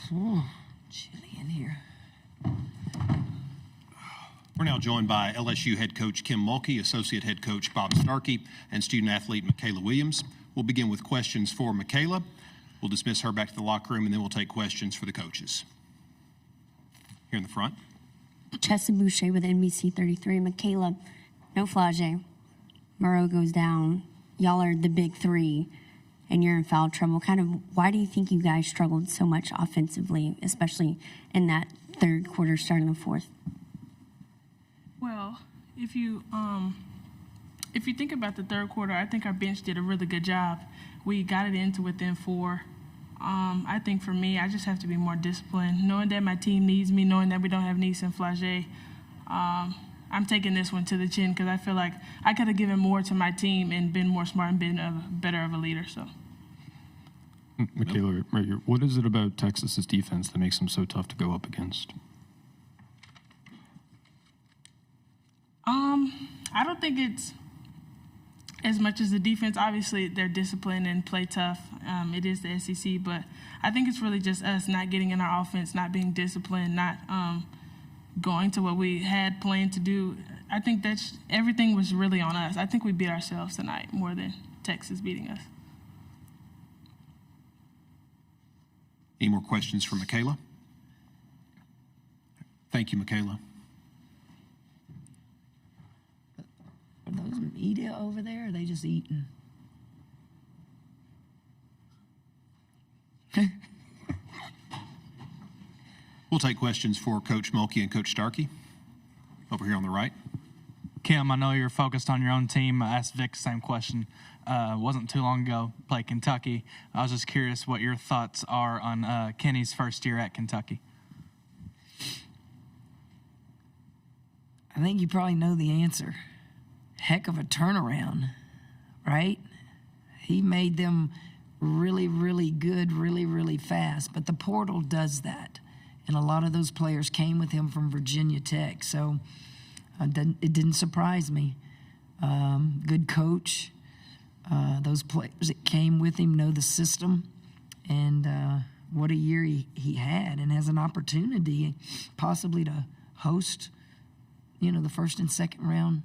Chilly in here. We're now joined by LSU head coach Kim Mulkey, associate head coach Bob Starkey, and student athlete Michaela Williams. We'll begin with questions for Michaela. We'll dismiss her back to the locker room, and then we'll take questions for the coaches. Here in the front. Chessa Boucher with NBC 33. Michaela, no flage. Murrow goes down. Y'all are the big three, and you're in foul trouble. Kind of, why do you think you guys struggled so much offensively, especially in that third quarter, starting the fourth? Well, if you think about the third quarter, I think our bench did a really good job. We got it into within 4. I think for me, I just have to be more disciplined, knowing that my team needs me, knowing that we don't have Nice and Flage. I'm taking this one to the chin because I feel like I could have given more to my team and been more smart and been better of a leader. So, Michaela, right here, what is it about Texas's defense that makes them so tough to go up against? I don't think it's as much as the defense. Obviously, they're disciplined and play tough. It is the SEC, but I think it's really just us not getting in our offense, not being disciplined, not going to what we had planned to do. I think that's everything was really on us. I think we beat ourselves tonight more than Texas beating us. Any more questions for Michaela? Thank you, Michaela. Are those media over there, or are they just eating? We'll take questions for Coach Mulkey and Coach Starkey. Over here on the right. Kim, I know you're focused on your own team. I asked Vic the same question. Wasn't too long ago, played Kentucky. I was just curious what your thoughts are on Kenny's first year at Kentucky. I think you probably know the answer. Heck of a turnaround, right? He made them really, really good, really, really fast. But the portal does that. And a lot of those players came with him from Virginia Tech. So it didn't surprise me. Good coach. Those players that came with him know the system. And what a year he had, and has an opportunity possibly to host, the first and second round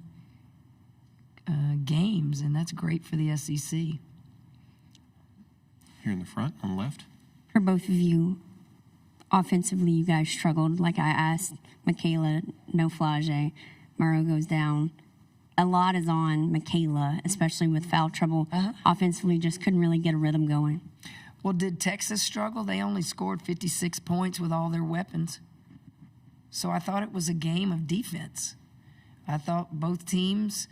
games, and that's great for the SEC. Here in the front, on the left. For both of you, offensively, you guys struggled. Like I asked Michaela, no flage. Murrow goes down. A lot is on Michaela, especially with foul trouble. Offensively, just couldn't really get a rhythm going. Well, did Texas struggle? They only scored 56 points with all their weapons. So I thought it was a game of defense. I thought both teams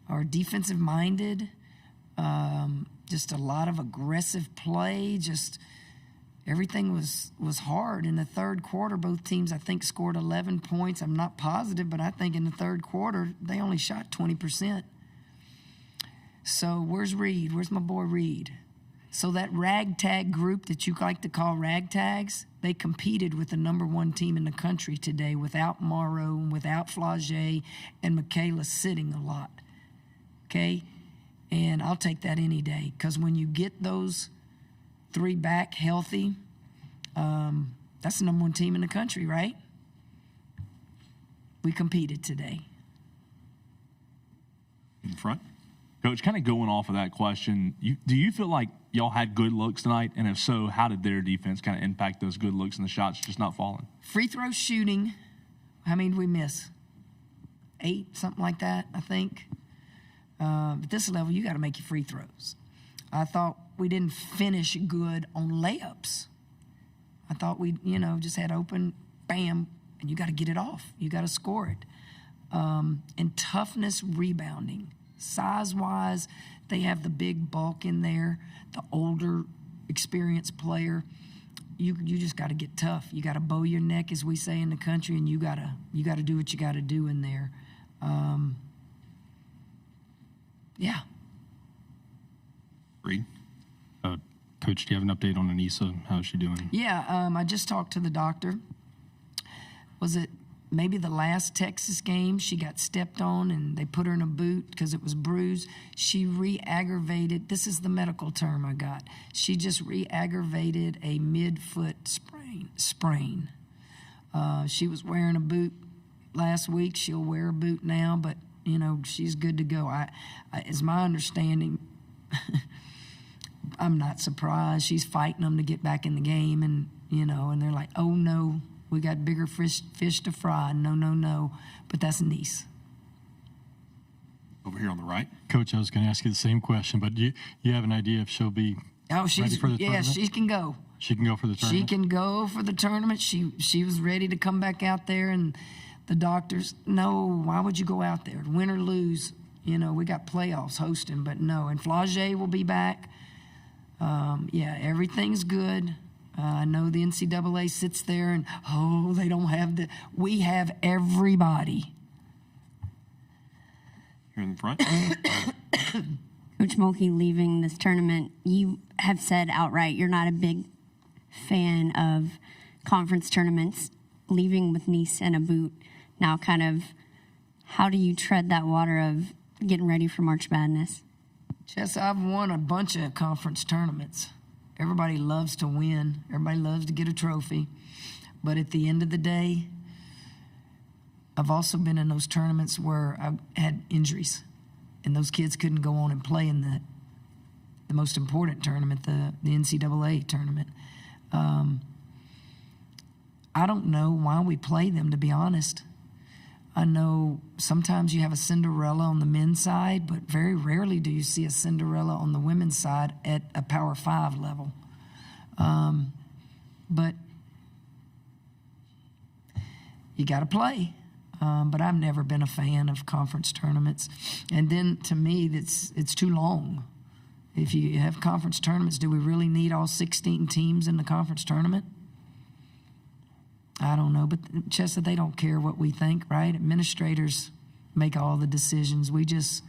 are defensive-minded, just a lot of aggressive play, just everything was hard. In the third quarter, both teams, I think, scored 11 points. I'm not positive, but I think in the third quarter, they only shot 20%. So where's Reed? Where's my boy Reed? So that ragtag group that you like to call ragtags, they competed with the number 1 team in the country today without Morrow and without Flage and Michaela sitting a lot. Okay? And I'll take that any day, because when you get those 3 back healthy, that's the number 1 team in the country, right? We competed today. In the front. Coach, kind of going off of that question, do you feel like y'all had good looks tonight? And if so, how did their defense kind of impact those good looks and the shots just not falling? Free throw shooting, how many did we miss? 8, something like that, I think. At this level, you got to make your free throws. I thought we didn't finish good on layups. I thought we, just had open, bam, and you got to get it off. You got to score it. And toughness rebounding. Size-wise, they have the big bulk in there, the older, experienced player. You just got to get tough. You got to bow your neck, as we say in the country, and you got to do what you got to do in there. Yeah. Reed. Coach, do you have an update on Anissa? How's she doing? Yeah, I just talked to the doctor. Was it maybe the last Texas game? She got stepped on and they put her in a boot because it was bruised. She re-aggravated. This is the medical term I got. She just re-aggravated a mid-foot sprain. sprain. She was wearing a boot last week. She'll wear a boot now, but, she's good to go. It's my understanding, I'm not surprised. She's fighting them to get back in the game, and, and they're like, oh, no, we got bigger fish to fry. No. But that's Nice. Over here on the right. Coach, I was going to ask you the same question, but you have an idea if she'll be ready for the tournament? She can go. She can go for the tournament? She can go for the tournament. She was ready to come back out there, and the doctors, no, why would you go out there? Win or lose, we got playoffs hosting, but no. And Flage will be back. Everything's good. I know the NCAA sits there and, they don't have we have everybody. Here in the front. Coach Mulkey, leaving this tournament, you have said outright you're not a big fan of conference tournaments, leaving with Nice and a boot. Now, kind of, how do you tread that water of getting ready for March Madness? Jess, I've won a bunch of conference tournaments. Everybody loves to win. Everybody loves to get a trophy. But at the end of the day, I've also been in those tournaments where I've had injuries, and those kids couldn't go on and play in the most important tournament, the NCAA tournament. I don't know why we play them, to be honest. I know sometimes you have a Cinderella on the men's side, but very rarely do you see a Cinderella on the women's side at a Power 5 level. But you got to play. But I've never been a fan of conference tournaments. And then, to me, it's too long. If you have conference tournaments, do we really need all 16 teams in the conference tournament? I don't know, but Chessa, they don't care what we think, right? Administrators make all the decisions. We just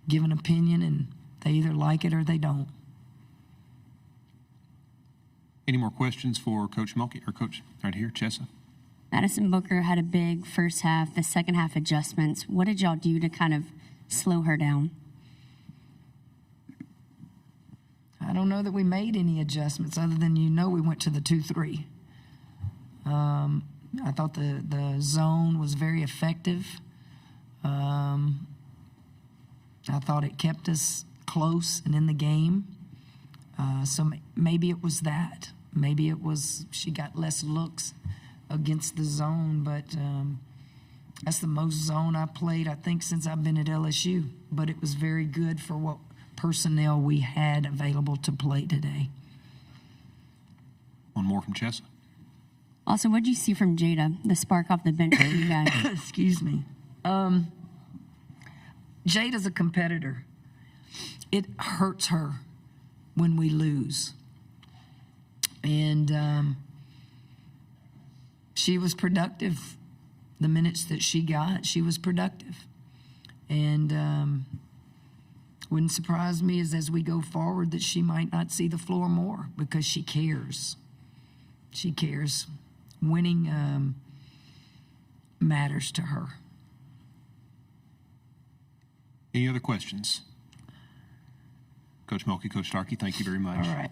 give an opinion, and they either like it or they don't. Any more questions for Coach Mulkey, or Coach right here, Chessa? Madison Booker had a big first half, the second half adjustments. What did y'all do to kind of slow her down? I don't know that we made any adjustments other than, we went to the 2-3. I thought the zone was very effective. I thought it kept us close and in the game. So maybe it was that. Maybe it was she got less looks against the zone, but that's the most zone I played, I think, since I've been at LSU. But it was very good for what personnel we had available to play today. One more from Chessa. Also, what did you see from Jada, the spark off the bench for you guys? Excuse me. Jada's a competitor. It hurts her when we lose. And she was productive. The minutes that she got, she was productive. And wouldn't surprise me as we go forward that she might not see the floor more because she cares. She cares. Winning matters to her. Any other questions? Coach Mulkey, Coach Starkey, thank you very much. All right.